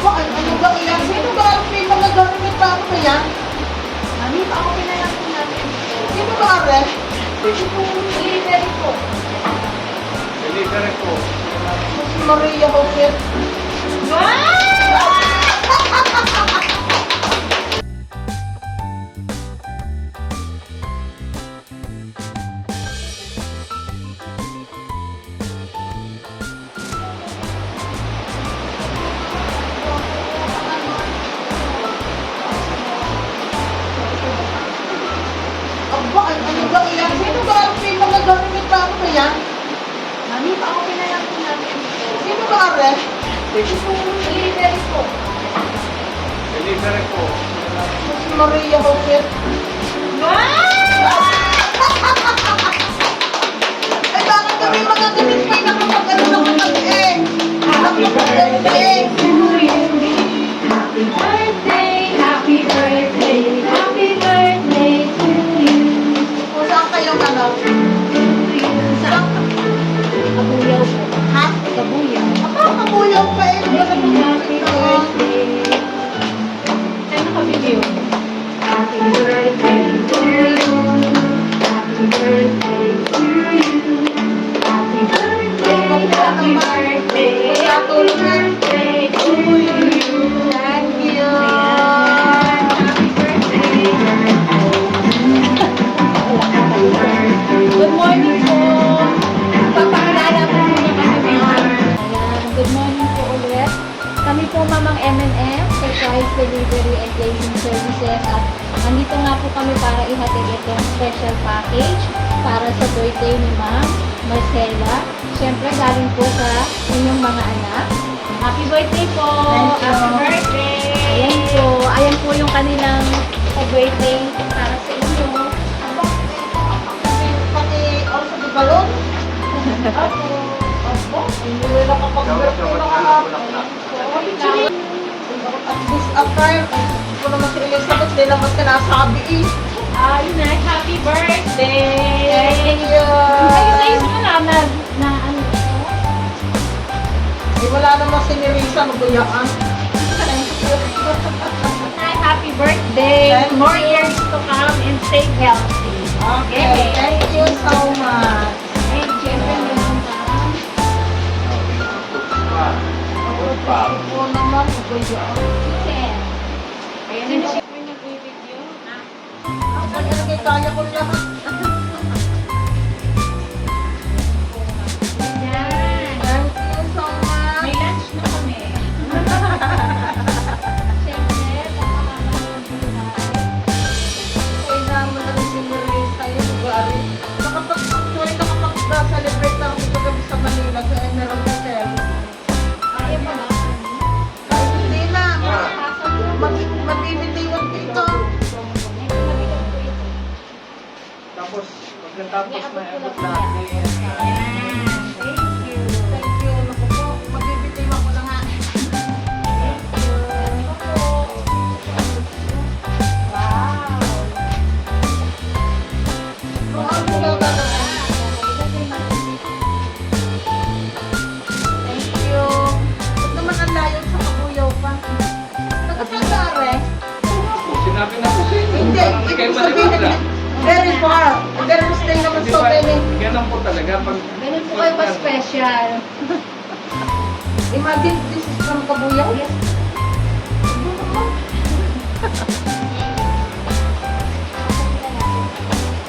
Aba, ano ba yan? Sino ba may mga gamit pa ako yan? Mami, pa-open na lang po natin. Sino ba rin? Ito po, delivery po. Delivery po. Si Maria Jose. Aba, ano ba yan? Sino ba may mga gamit pa ako yan? Mami, pa-open na lang po natin. Sino ba rin? Ito po, delivery po. Delivery po. Si Maria Jose. Ay, bakit kami mga gamit pa yung nakapag-ano nakapag-eh? Nakapag-eh. Happy birthday, happy birthday, happy birthday to you. Kung saan kayong ano? Saan? Kabuyaw po. Ha? Kabuyaw. Aba, kabuyaw pa eh. Happy birthday. Saan nakabibyo? Happy birthday to you. Happy birthday to you. Happy birthday, happy birthday, happy birthday to you. Thank you. Ayan. Happy birthday. Good morning po. Papakilala po muna kami. Ayan. Good morning po ulit. Kami po Mamang M&M, Surprise Delivery and Placing Services. At nandito nga po kami para ihatid itong special package para sa birthday ni Ma'am Marcela. Siyempre galing po sa inyong mga anak. Happy birthday po! Thank you. Happy birthday! Ayan po yung kanilang birthday para sa inyo. Aba, pati also di balon? Ako. Aba, hindi na nakapag-birthday na kahapon. At this after, hindi ko naman si Elizabeth, di naman sinasabi eh. Ayun na, happy birthday! Thank you. Ayun na yung mga na ano ito? Eh, wala naman si Nerissa, maguyaan. Thank you. Nay, happy birthday! Thank More you. years to come and stay healthy. Okay, thank you so much. And syempre meron kang Ako naman, maguyaan. chicken. Ayan na siya po nag-video. Ako nilagay kaya ko lahat. Ayan. Thank you so much. May lunch na kami. Siyempre, pagkakamalang buhay. Kaya naman lang si Nerissa yung lugar. Nakapag-celebrate na ako kagabi sa Manila sa Emerald Hotel. Ayaw pa lang. Ay, hindi na. Magbibitiwan dito. Tapos, pagkatapos na abot Ayan. natin. Thank you. Thank you. Naku po, magbibitiwan ko na nga. Wow. Kung ano lang na Thank you. Ba't naman ang layo sa kabuyaw pa? Nagkakasari? Sinabi na po sa inyo. Hindi, Parang hindi kayo ibig sabihin, maniwala. very far. There was stay naman Di so ba, many. ganun po talaga. Pag, Ganun po kayo pa-special. Imagine, this is from Kabuyaw. Yes.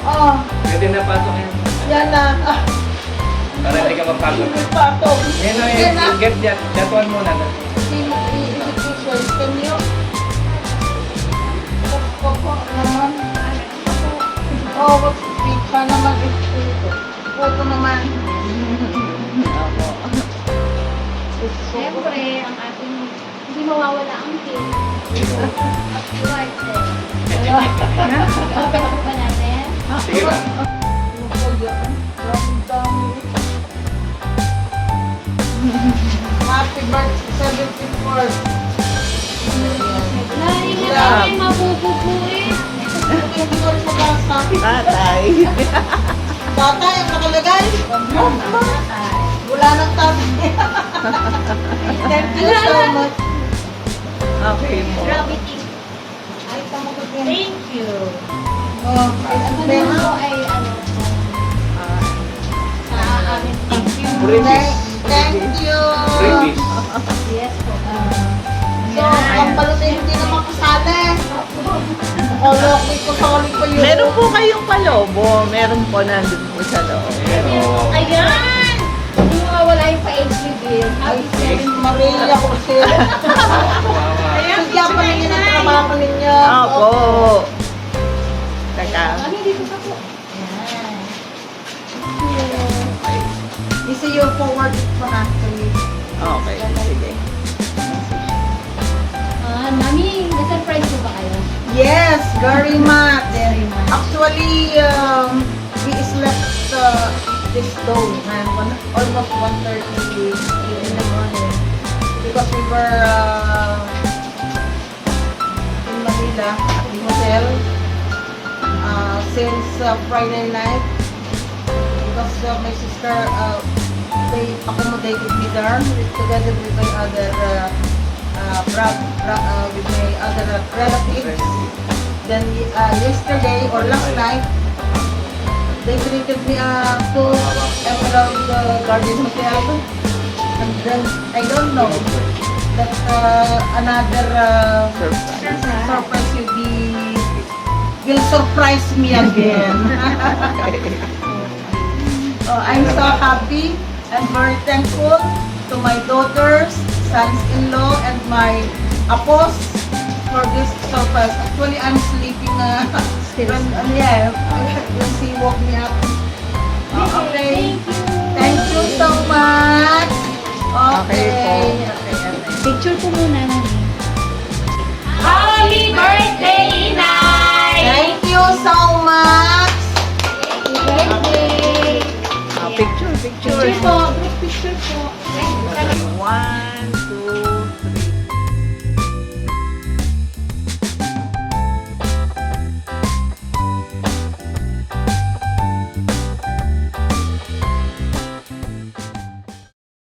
Oh, Pwede na pasok yan. yan na. Ah, Para hindi ka mapagod. hindi pa ito. Yan o, Yan na. get that one muna. Pictures, can you? Opo naman. Oh, what's picture naman? Photo naman. Opo. Siyempre, ang ating hindi mawawala ang cake. Birthday. Open po ba natin? Sige ba? Ano po yan? Dami-dami. Happy birthday, 74th. Nay, marami mabububuin. Hindi ko rin mabasa. Tatay. Tatay, ang nakalagay? Wala nang tatay. Thank you so much. Okay po. Gravity. Ay, pamagot yan. Thank you. Oh, ang naman po ay ano, sa amin. Thank you. British. Thank you. British. Yes po. So, ang balot ay hindi naman kasali. Loki ko, sorry ko yun. Meron po kayong palobo. Meron po nandun po sa loob. Pero, Ayan! Hindi mawawala yung pa-entry bill. Ay, Maria ko siya. Bigyan pa ninyo ng trabaho ninyo. Opo. Teka. Ano dito pa po? Yan. Isi you forward it pa actually. Okay, sige. Mami, na-surprise po ba kayo? Yes, very much. Very much. Actually, we slept this dawn and almost 1:30 in the morning because we were in Manila at the hotel since Friday night because my sister they accommodated me there together with my other with my other relatives. Then yesterday or last night, they treated me to Emerald Garden Hotel. And then I don't know that another surprise will surprise me again. I'm so happy and very thankful to my daughters, sons-in-law, and my apos for this surprise. Actually, I'm sleeping when she woke me up. Okay. Thank you so much. Okay. Picture po muna namin. Happy birthday, Inay! Thank you so much. Happy birthday! Picture, picture. Picture po. Group picture po. One, two,